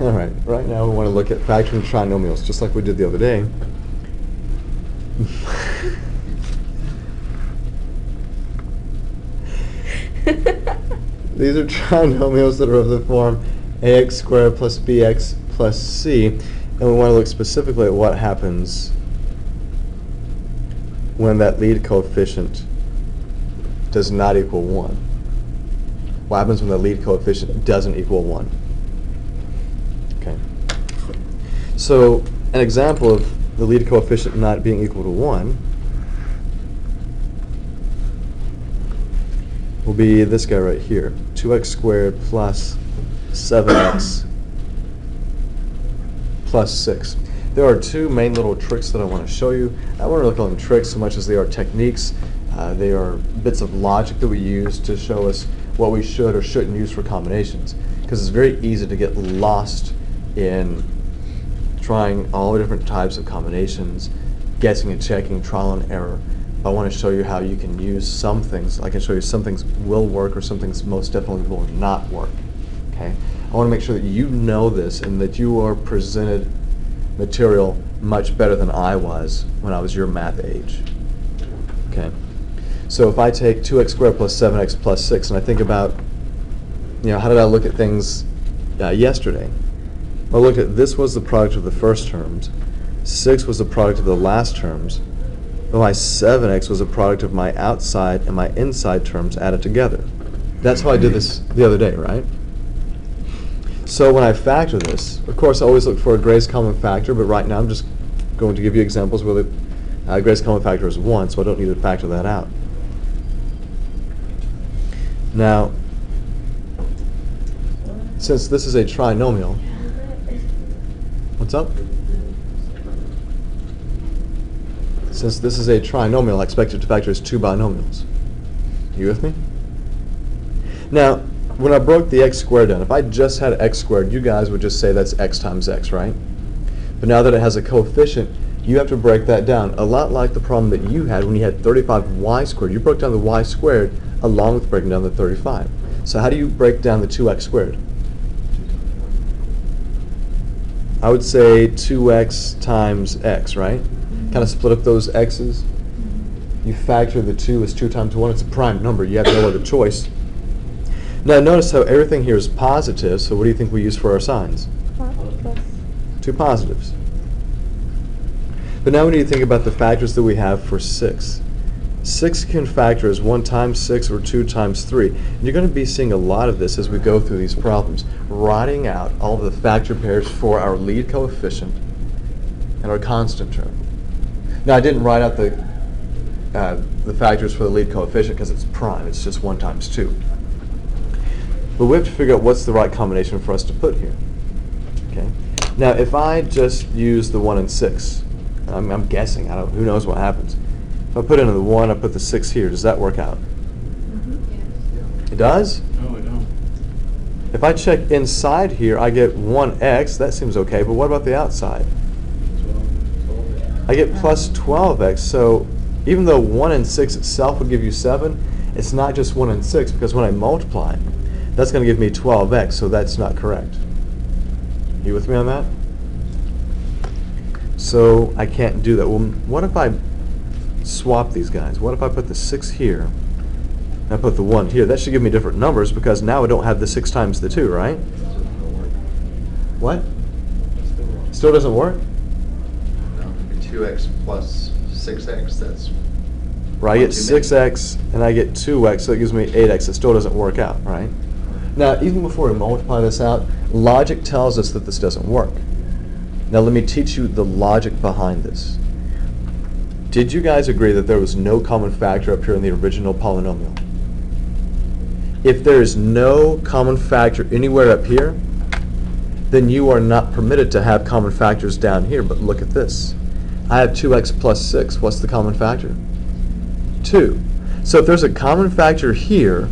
All right, right now we want to look at factoring trinomials, just like we did the other day. These are trinomials that are of the form ax squared plus bx plus c, and we want to look specifically at what happens when that lead coefficient does not equal 1. What happens when the lead coefficient doesn't equal 1? Okay. So an example of the lead coefficient not being equal to 1 will be this guy right here, 2x squared plus 7x plus 6. There are two main little tricks that I want to show you. I won't really call them tricks so much as they are techniques. They are bits of logic that we use to show us what we should or shouldn't use for combinations. Because it's very easy to get lost in trying all the different types of combinations, guessing and checking, trial and error. I want to show you how you can use some things. I can show you some things will work or some things most definitely will not work. Okay? I want to make sure that you know this and that you are presented material much better than I was when I was your math age. Okay? So if I take 2x squared plus 7x plus 6 and I think about, how did I look at things yesterday? I looked at this was the product of the first terms, 6 was the product of the last terms, but my 7x was a product of my outside and my inside terms added together. That's how I did this the other day, right? So when I factor this, of course I always look for a greatest common factor, but right now I'm just going to give you examples where the greatest common factor is 1, so I don't need to factor that out. Now, since this is a trinomial, what's up? Since this is a trinomial, I expect it to factor as two binomials. You with me? Now, when I broke the x squared down, if I just had x squared, you guys would just say that's x times x, right? But now that it has a coefficient, you have to break that down. A lot like the problem that you had when you had 35y squared. You broke down the y squared along with breaking down the 35. So how do you break down the 2x squared? I would say 2x times x, right? Kind of split up those x's. You factor the 2 as 2 times 1. It's a prime number. You have no other choice. Now notice how everything here is positive, so what do you think we use for our signs? Plus. Two positives. But now we need to think about the factors that we have for 6. 6 can factor as 1 times 6 or 2 times 3. And you're going to be seeing a lot of this as we go through these problems, writing out all of the factor pairs for our lead coefficient and our constant term. Now I didn't write out the factors for the lead coefficient because it's prime. It's just 1 times 2. But we have to figure out what's the right combination for us to put here. Okay. Now if I just use the 1 and 6, I'm guessing, who knows what happens. If I put in the 1, I put the 6 here, does that work out? Yes. It does? No, I don't. If I check inside here, I get 1x, that seems okay, but what about the outside? 12. I get plus 12x, so even though 1 and 6 itself would give you 7, it's not just 1 and 6, because when I multiply, that's going to give me 12x, so that's not correct. You with me on that? So I can't do that. Well, what if I swap these guys? What if I put the 6 here, and I put the 1 here? That should give me different numbers, because now I don't have the 6 times the 2, right? What? Still doesn't work? No, 2x plus 6x, that's... Right, I get 6x, and I get 2x, so it gives me 8x. It still doesn't work out, right? Now, even before we multiply this out, logic tells us that this doesn't work. Now let me teach you the logic behind this. Did you guys agree that there was no common factor up here in the original polynomial? If there is no common factor anywhere up here, then you are not permitted to have common factors down here. But look at this. I have 2x plus 6. What's the common factor? 2. So if there's a common factor here,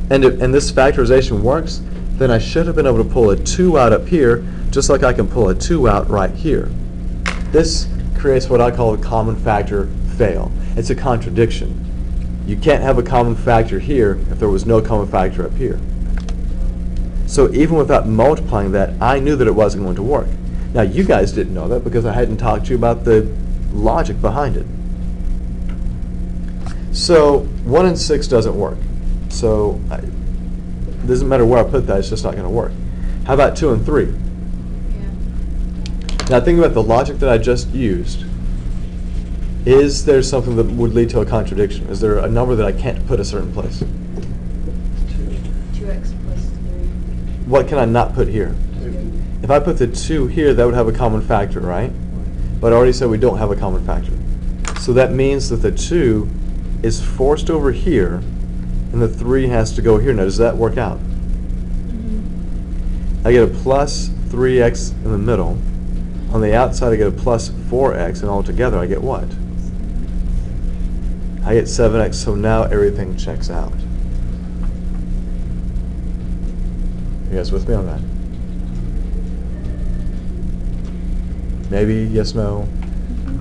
and this factorization works, then I should have been able to pull a 2 out up here, just like I can pull a 2 out right here. This creates what I call a common factor fail. It's a contradiction. You can't have a common factor here if there was no common factor up here. So even without multiplying that, I knew that it wasn't going to work. Now you guys didn't know that because I hadn't talked to you about the logic behind it. So 1 and 6 doesn't work. So it doesn't matter where I put that, it's just not going to work. How about 2 and 3? Yeah. Now think about the logic that I just used. Is there something that would lead to a contradiction? Is there a number that I can't put a certain place? 2x plus 3. What can I not put here? 2. If I put the 2 here, that would have a common factor, right? But I already said we don't have a common factor. So that means that the 2 is forced over here, and the 3 has to go here. Now, does that work out? I get a plus 3x in the middle. On the outside, I get a plus 4x, and all together, I get what? I get 7x, so now everything checks out. You guys with me on that? Maybe, yes, no.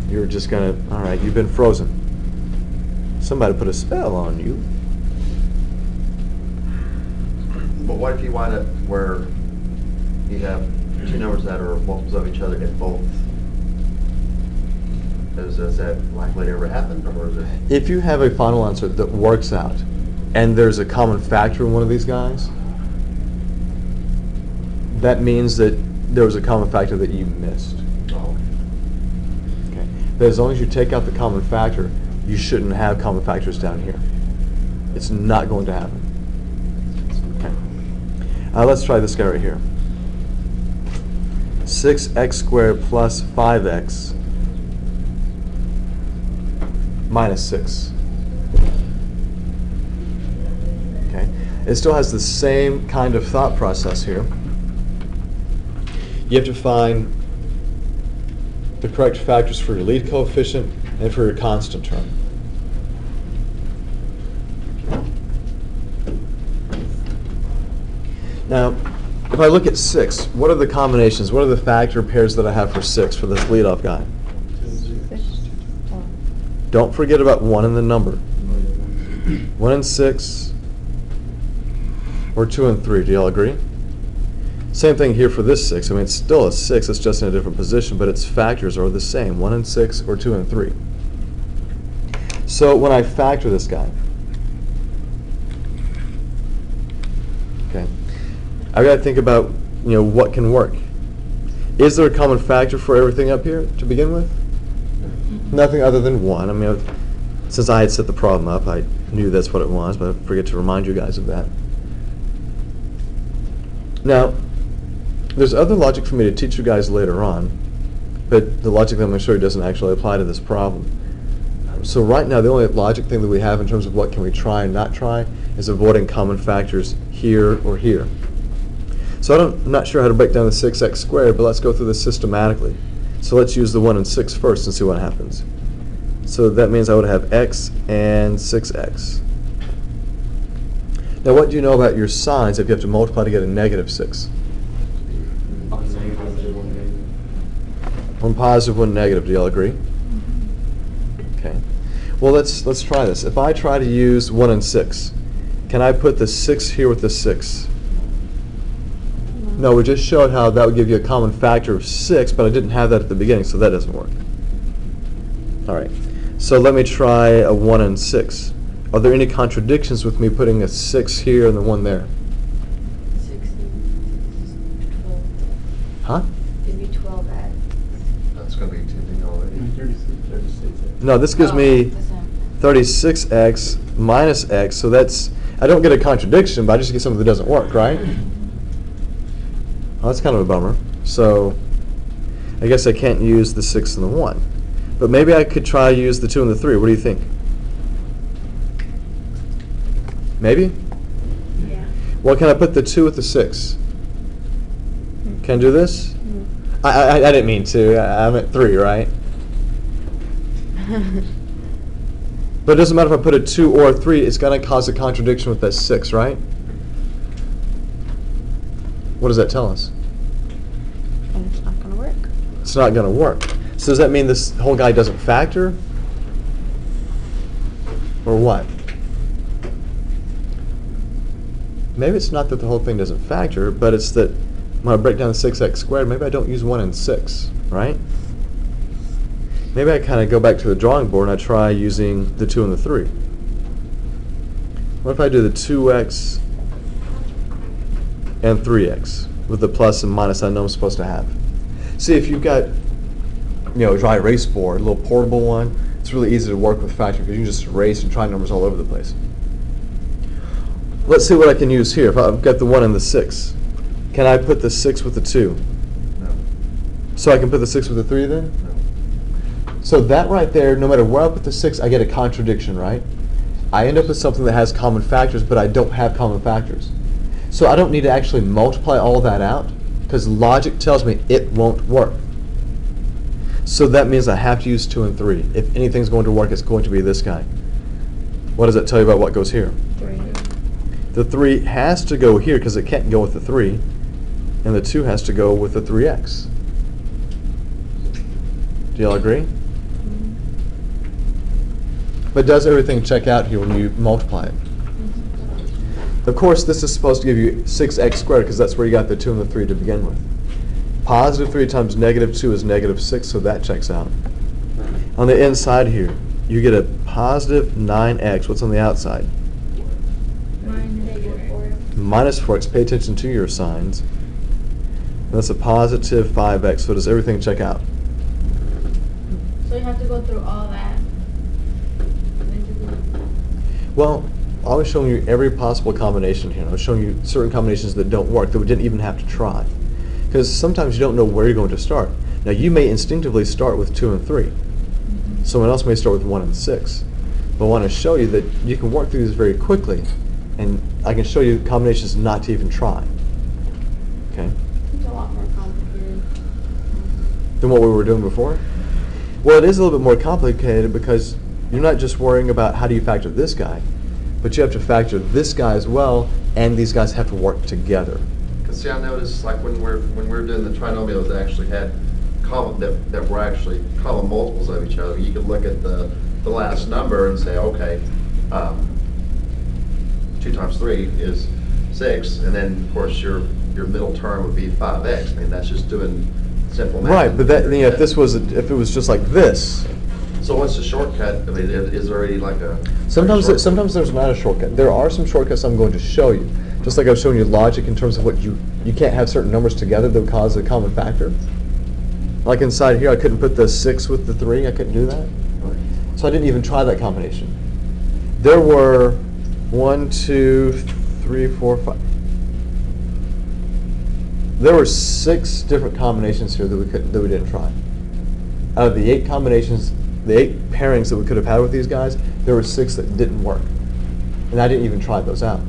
You're just gonna, all right, you've been frozen. Somebody put a spell on you. But what if you wind up where you have two numbers that are multiples of each other in both? Is that likely to ever happen, or is it? If you have a final answer that works out, and there's a common factor in one of these guys, that means that there was a common factor that you missed. Oh. Okay. But as long as you take out the common factor, you shouldn't have common factors down here. It's not going to happen. Okay. Let's try this guy right here. 6x squared plus 5x minus 6. Okay. It still has the same kind of thought process here. You have to find the correct factors for your lead coefficient and for your constant term. Now, if I look at 6, what are the combinations? What are the factor pairs that I have for 6 for this leadoff guy? 6. Don't forget about 1 in the number. 1 and 6, or 2 and 3. Do y'all agree? Same thing here for this 6. I mean, it's still a 6. It's just in a different position, but its factors are the same. 1 and 6, or 2 and 3. So when I factor this guy, okay, I've got to think about, what can work. Is there a common factor for everything up here to begin with? Nothing other than 1. I mean, since I had set the problem up, I knew that's what it was, but I forget to remind you guys of that. Now, there's other logic for me to teach you guys later on, but the logic that I'm going to show you doesn't actually apply to this problem. So right now, the only logic thing that we have in terms of what can we try and not try is avoiding common factors here or here. So I'm not sure how to break down the 6x squared, but let's go through this systematically. So let's use the 1 and 6 first and see what happens. So that means I would have x and 6x. Now what do you know about your signs if you have to multiply to get a negative 6? One positive, one negative. Do y'all agree? Okay. Well, let's try this. If I try to use 1 and 6, can I put the 6 here with the 6? No, we just showed how that would give you a common factor of 6, but I didn't have that at the beginning, so that doesn't work. All right. So let me try a 1 and 6. Are there any contradictions with me putting a 6 here and the 1 there? 6 and 12. Huh? Give me 12 at. That's going to be too big already. 36. No, this gives me that's not- 36x minus x, so that's, I don't get a contradiction, but I just get something that doesn't work, right? Well, that's kind of a bummer. So I guess I can't use the 6 and the 1. But maybe I could try to use the 2 and the 3. What do you think? Maybe? Yeah. Well, can I put the 2 with the 6? Can I do this? I didn't mean to. I meant 3, right? But it doesn't matter if I put a 2 or a 3. It's going to cause a contradiction with that 6, right? What does that tell us? And it's not going to work. It's not going to work. So does that mean this whole guy doesn't factor? Or what? maybe it's not that the whole thing doesn't factor, but it's that when I break down 6x squared, maybe I don't use 1 and 6, right? Maybe I kind of go back to the drawing board and I try using the 2 and the 3. What if I do the 2x and 3x with the plus and minus I know I'm supposed to have? See, if you've got, a dry erase board, a little portable one, it's really easy to work with factoring because you can just erase and try numbers all over the place. Let's see what I can use here. If I've got the 1 and the 6, can I put the 6 with the 2? No. So I can put the 6 with the 3 then? No. So that right there, no matter where I put the 6, I get a contradiction, right? I end up with something that has common factors, but I don't have common factors. So I don't need to actually multiply all that out, because logic tells me it won't work. So that means I have to use 2 and 3. If anything's going to work, it's going to be this guy. What does that tell you about what goes here? 3. The 3 has to go here because it can't go with the 3, and the 2 has to go with the 3x. Do y'all agree? But does everything check out here when you multiply it? Of course, this is supposed to give you 6x squared because that's where you got the 2 and the 3 to begin with. Positive 3 times negative 2 is negative 6, so that checks out. On the inside here, you get a positive 9x. What's on the outside? Minus 4x. Pay attention to your signs. And that's a positive 5x. So does everything check out? So you have to go through all that. Well, I was showing you every possible combination here. I was showing you certain combinations that don't work, that we didn't even have to try. Because sometimes you don't know where you're going to start. Now, you may instinctively start with 2 and 3. Someone else may start with 1 and 6. But I want to show you that you can work through these very quickly, and I can show you combinations not to even try. Okay? It's a lot more complicated. Than what we were doing before? Well, it is a little bit more complicated because you're not just worrying about how do you factor this guy, but you have to factor this guy as well, and these guys have to work together. Because see, I noticed like when we're doing the trinomials, they actually had common that were actually common multiples of each other. You could look at the last number and say, okay, 2 times 3 is 6, and then of course your middle term would be 5x. I mean, that's just doing simple math. Right, but that, if it was just like this. So what's the shortcut? I mean, is there already like a Sometimes shortcut? there's not a shortcut. There are some shortcuts I'm going to show you. Just like I was showing you logic in terms of what you can't have certain numbers together that would cause a common factor. Like inside here, I couldn't put the 6 with the 3. I couldn't do that. So I didn't even try that combination. There were 1, 2, 3, 4, 5. There were 6 different combinations here that we didn't try. Out of the 8 combinations, the 8 pairings that we could have had with these guys, there were 6 that didn't work. And I didn't even try those out.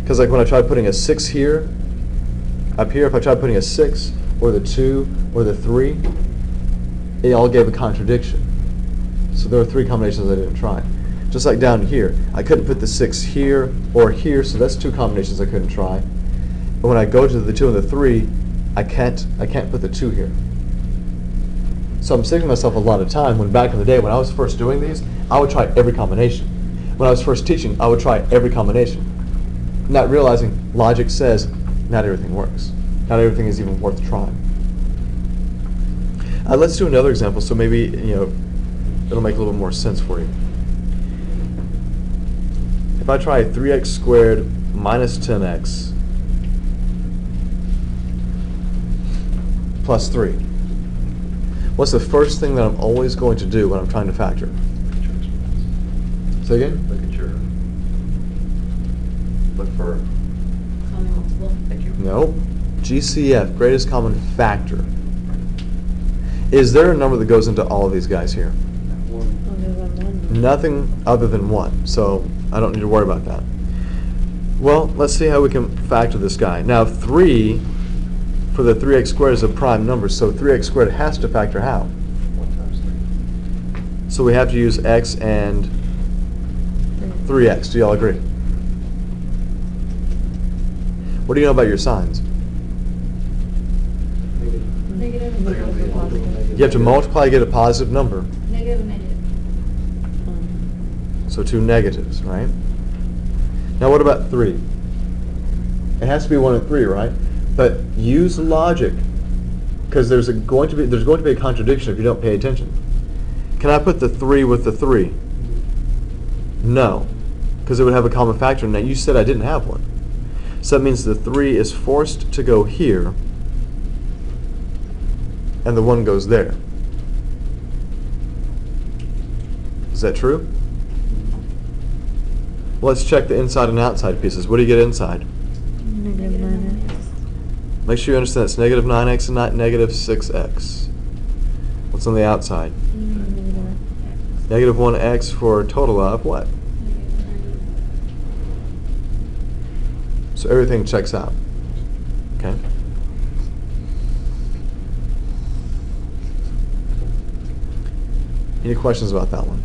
Because like when I tried putting a 6 here, up here, if I tried putting a 6, or the 2, or the 3, it all gave a contradiction. So there were 3 combinations I didn't try. Just like down here, I couldn't put the 6 here or here, so that's 2 combinations I couldn't try. But when I go to the 2 and the 3, I can't put the 2 here. So I'm saving myself a lot of time when back in the day when I was first doing these, I would try every combination. When I was first teaching, I would try every combination. Not realizing logic says not everything works. Not everything is even worth trying. Let's do another example so maybe it'll make a little more sense for you. If I try 3x squared minus 10x plus 3, what's the first thing that I'm always going to do when I'm trying to factor? Say again? Look for. Common multiple. Thank you. No. GCF, greatest common factor. Is there a number that goes into all of these guys here? Nothing other than 1, so I don't need to worry about that. Well, let's see how we can factor this guy. Now 3 for the 3x squared is a prime number, so 3x squared has to factor how? 1 times 3. So we have to use x and 3x. Do y'all agree? What do you know about your signs? Negative and positive. You have to multiply to get a positive number. Negative and negative. So 2 negatives, right? Now what about 3? It has to be 1 and 3, right? But use logic, because there's going to be a contradiction if you don't pay attention. Can I put the 3 with the 3? No, because it would have a common factor in that. You said I didn't have one. So that means the 3 is forced to go here, and the 1 goes there. Is that true? Let's check the inside and outside pieces. What do you get inside? Negative 9x. Make sure you understand it's negative 9x and not negative 6x. What's on the outside? Negative 1x for a total of what? So everything checks out. Okay? Any questions about that one?